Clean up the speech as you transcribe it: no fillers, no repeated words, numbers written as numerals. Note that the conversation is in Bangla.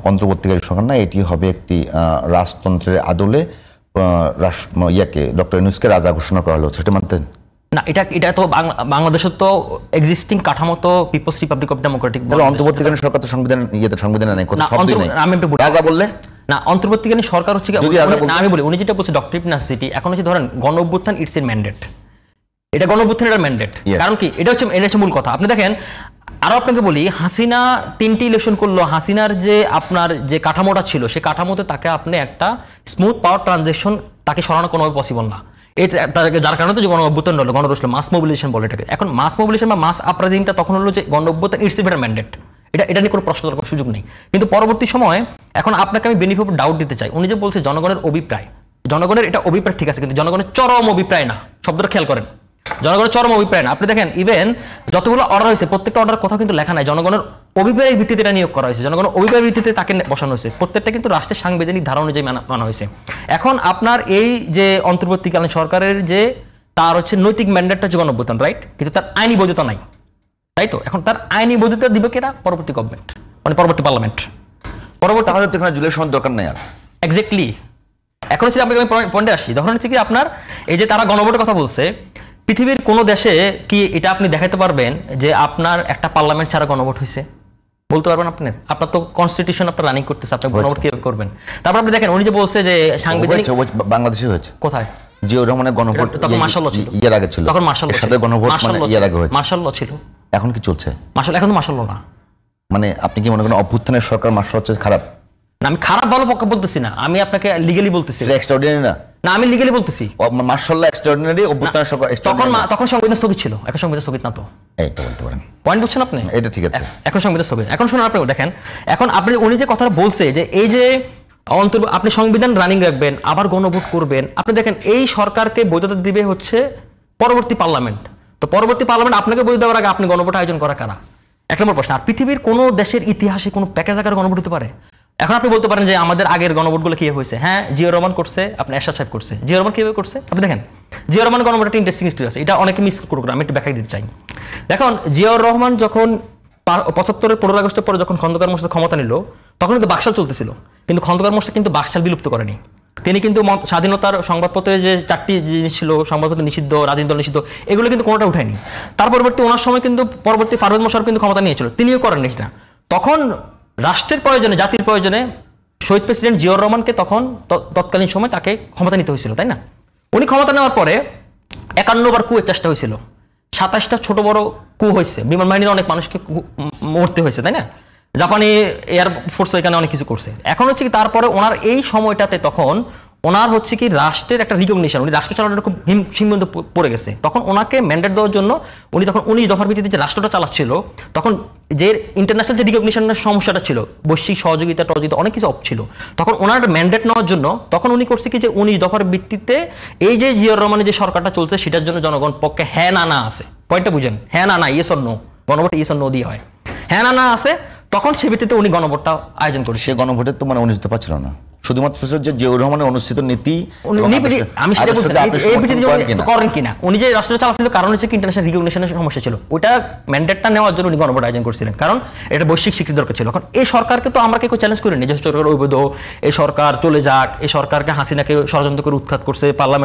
অন্তর্বর্তীকালীন সরকার না, এটি হবে একটি রাজতন্ত্রের আদলে ডক্টর ইউনূসকে রাজা ঘোষণা করা হলো, সেটা মানতেন? না, এটা তো বাংলাদেশের তো এক্সিস্টিং কাঠামো তো পিপলস রিপাবলিক অফ ডেমোক্রেটিক। অন্তর্বর্তীকালীন সরকার তো সংবিধানে নেই, কোনো শব্দই নেই। আমি একটু রাজা বললে না, অন্তর্বর্তীকালীন সরকার হচ্ছে না, আমি বলি উনি যেটা বলছে ডক্টর নেসেসিটি, এখন হচ্ছে ধরেন গণ অভ্যুত্থান ইটস এর ম্যান্ডেট, এটা গণ অভ্যুত্থানের ম্যান্ডেট। কারণ কি, এটা হচ্ছে মূল কথা। আপনি দেখেন, আরো আপনাকে বলি, হাসিনা 3টি ইলেকশন করলো, হাসিনার যে আপনার যে কাঠামোটা ছিল সেই কাঠামোতে তাকে আপনি একটা স্মুথ পাওয়ার ট্রানজেকশন তাকে সরানো কোনোভাবে পসিবল না। যার কারণে তো যে গণ অভ্যুত্থান হলো, গণরোষ, মাস মোবিলাইজেশন বলে এটাকে। এখন মাস মোবিলাইজেশন বা মাস আপরাইজিংটা তখন হলো যে গণ অভ্যুত্থান ইটস এর ম্যান্ডেট, এটা নিয়ে কোনো প্রশ্ন করার সুযোগ নেই। কিন্তু পরবর্তী সময়ে এখন আপনাকে আমি বেনিফিট ডাউট দিতে চাই, উনি যে বলছে জনগণের অভিপ্রায়, জনগণের এটা অভিপ্রায় ঠিক আছে, কিন্তু জনগণের চরম অভিপ্রায় না, শব্দটা খেয়াল করেন, জনগণের চরম অভিপ্রায় না। আপনি দেখেন ইভেন যতগুলো অর্ডার হয়েছে প্রত্যেকটা অর্ডার কথা কিন্তু লেখা নাই জনগণের অভিপ্রায়ের ভিত্তিতে এটা নিয়োগ করা হয়েছে, জনগণের অভিপ্রায়ের ভিত্তিতে তাকে বসানো হয়েছে, প্রত্যেকটা কিন্তু রাষ্ট্রের সাংবিধানিক ধারা অনুযায়ী মানা হয়েছে। এখন আপনার এই যে অন্তর্বর্তীকালীন সরকারের যে তার হচ্ছে নৈতিক ম্যান্ডেটটা হচ্ছে গণঅভ্যুত্থান, রাইট, কিন্তু তার আইনি বৈধতা নাই, তাই তো? এখন তার আইনি বৈধতা দিবে কেনা? পরবর্তী গভর্নমেন্ট, মানে পরবর্তী পার্লামেন্ট। পরবর্তী তাহলে তো এখানে জুলাই সনদ দরকার নেই আর। এক্স্যাক্টলি। এখন হচ্ছে আপনাকে আমি পয়েন্টে আসি, তখন হচ্ছে কি আপনার এই যে তারা গণভোটের কথা বলছে, পৃথিবীর কোন দেশে কি এটা আপনি দেখাতে পারবেন যে আপনার একটা পার্লামেন্ট ছাড়া গণভোট হয়েছে? বলতে পারবেন আপনি? আপনার তো কনস্টিটিউশন আপনার রানিং করতেছে, আপনি গণভোট কিভাবে করবেন? তারপর আপনি দেখেন উনি যে বলছে যে সাংবিধানিক, বাংলাদেশে হয়েছে কোথায়? জিয়াউর রহমানের গণভোট তখন মার্শাল ল ছিল, এর আগে ছিল, তখন মার্শাল ল সাথে গণভোট মানে এর আগে হয়েছে, মার্শাল ল ছিল। এখন কি চলছে? মার্শাল, এখন তো মার্শাল ল না। মানে আপনি কি মনে করেন অভ্যুত্থানের সরকার মার্শাল হচ্ছে খারাপ? না, আমি খারাপ ভালো পক্ষ বলতেছি না, আমি আপনাকে লিগ্যালি বলতেছি। এটা এক্সট্রাঅর্ডিনারি না? না, আমি লিগ্যালি বলতেছি মার্শাল ল এক্সট্রাঅর্ডিনারি, অভ্যুত্থানের সরকার তখন সংবিধান স্থগিত ছিল, এখন সংবিধান স্থগিত না তো। এইটা বলতে পারেন, পয়েন্ট বুঝছেন আপনি? এটা ঠিক আছে, এখন সংবিধান স্থগিত। এখন শুনুন, আপনি দেখেন, এখন আপনি উনি যে কথাটা বলছে যে এই যে আপনি সংবিধান রানিং রাখবেন আবার গণভোট করবেন, আপনি দেখেন এই সরকারকে বৈধতা দিবে হচ্ছে পরবর্তী পার্লামেন্ট। তো পরবর্তী পার্লামেন্ট আপনাকে বৈধ দেওয়ার আগে আপনি গণভোট আয়োজন করা কারা? এক নম্বর প্রশ্ন। আর পৃথিবীর কোন দেশের ইতিহাসে কোন প্যাকেজ আকারে গণভোট হতে পারে? এখন আপনি বলতে পারেন যে আমাদের আগের গণভোটগুলো কি হয়েছে, হ্যাঁ, জিয়াউর রহমান করছে, আপনি এরশাদ সাহেব করছে। জিয়াউর রহমান কিভাবে করছে আপনি দেখেন, জিয়াউর রহমান গণভোট একটা ইন্টারেস্টিং স্টোরি আছে, এটা অনেকে মিস করবে, আমি একটু ব্যাখ্যা দিতে চাই। দেখুন, জিয়াউর রহমান যখন 75-এর 15 আগস্টের পরে যখন খন্দকার মোর্শেদ ক্ষমতা নিল, তখন কিন্তু বাকশাল চলতেছিল, কিন্তু খন্দকার মোর্শেদ কিন্তু বাকশাল বিলুপ্ত করেনি। তিনি কিন্তু স্বাধীনতার সংবাদপত্রে যে 4টি জিনিস ছিল, সংবাদপত্র নিষিদ্ধ, রাজনীতি দল নিষিদ্ধ, এগুলো কিন্তু কোনোটা উঠায়নি। তার পরবর্তী ওনার সময় কিন্তু পরবর্তী পারভেজ মোশাররফ কিন্তু ক্ষমতা নিয়েছিল, তিনিও করেননি সেটা। তখন রাষ্ট্রের প্রয়োজনে, জাতির প্রয়োজনে শহীদ প্রেসিডেন্ট জিয়াউর রহমানকে তখন তৎকালীন সময় তাকে ক্ষমতা নিতে হয়েছিল, তাই না? উনি ক্ষমতা নেওয়ার পরে 51 বার কুয়ের চেষ্টা হয়েছিল, 27টা ছোট বড় কু হয়েছে, বিমান বাহিনীর অনেক মানুষকে মরতে হয়েছে, তাই না? জাপানি এয়ার ফোর্স এখানে অনেক কিছু করছে। এখন হচ্ছে কি তারপরে ওনার এই সময়টাতে তখন ওনার হচ্ছে কি রাষ্ট্রের একটা রিকগনিশন, উনি রাষ্ট্র চালানোর খুব সীমান্ত পড়ে গেছে। তখন ওনাকে ম্যান্ডেট দেওয়ার জন্য উনি তখন 19 দফার ভিত্তিতে যে রাষ্ট্রটা চালাচ্ছিল, তখন যে ইন্টারন্যাশনাল যে রিকগনিশনের সমস্যাটা ছিল, বৈশ্বিক সহযোগিতা টহযোগিতা অনেক কিছু অফ ছিল, তখন ওনার ম্যান্ডেট নেওয়ার জন্য তখন উনি করছে কি যে 19 দফার ভিত্তিতে এই যে জিয়াউর রহমানের যে সরকারটা চলছে সেটার জন্য জনগণ পক্ষে হ্যাঁ না আছে, পয়েন্টটা বুঝেন, হ্যাঁ না ইয়েস অর নো, গণভোট ইয়েস অর নো দিয়ে হয়, হ্যাঁ না আছে, তখন সে ভিত্তিতে উনি গণভোটটা আয়োজন করেছে। সে গণভোটের তো মানে অনুষ্ঠিত পাচ্ছিল না, শুধুমাত্র যে জিয়াউর রহমানের অনুষ্ঠিত নীতি, আমি সেটা বলছি করেন কিনা, উনি যে রাষ্ট্র চালাচ্ছিল কারণ হচ্ছে কি ইন্টারন্যাশনাল রিকগনিশনের সমস্যা ছিল, ওটা ম্যান্ডেটটা নেওয়ার জন্য উনি গণভোট আয়োজন করছিলেন, কারণ এটা বৈশ্বিক স্বীকৃতি দরকার ছিল। এখন এই সরকারকে তো আমরা কেউ চ্যালেঞ্জ করিনি যে সরকার অবৈধ, এই সরকার চলে যাক, এই সরকারকে হাসিনাকে ষড়যন্ত্র করে উৎখাত করছে, পার্লামেন্ট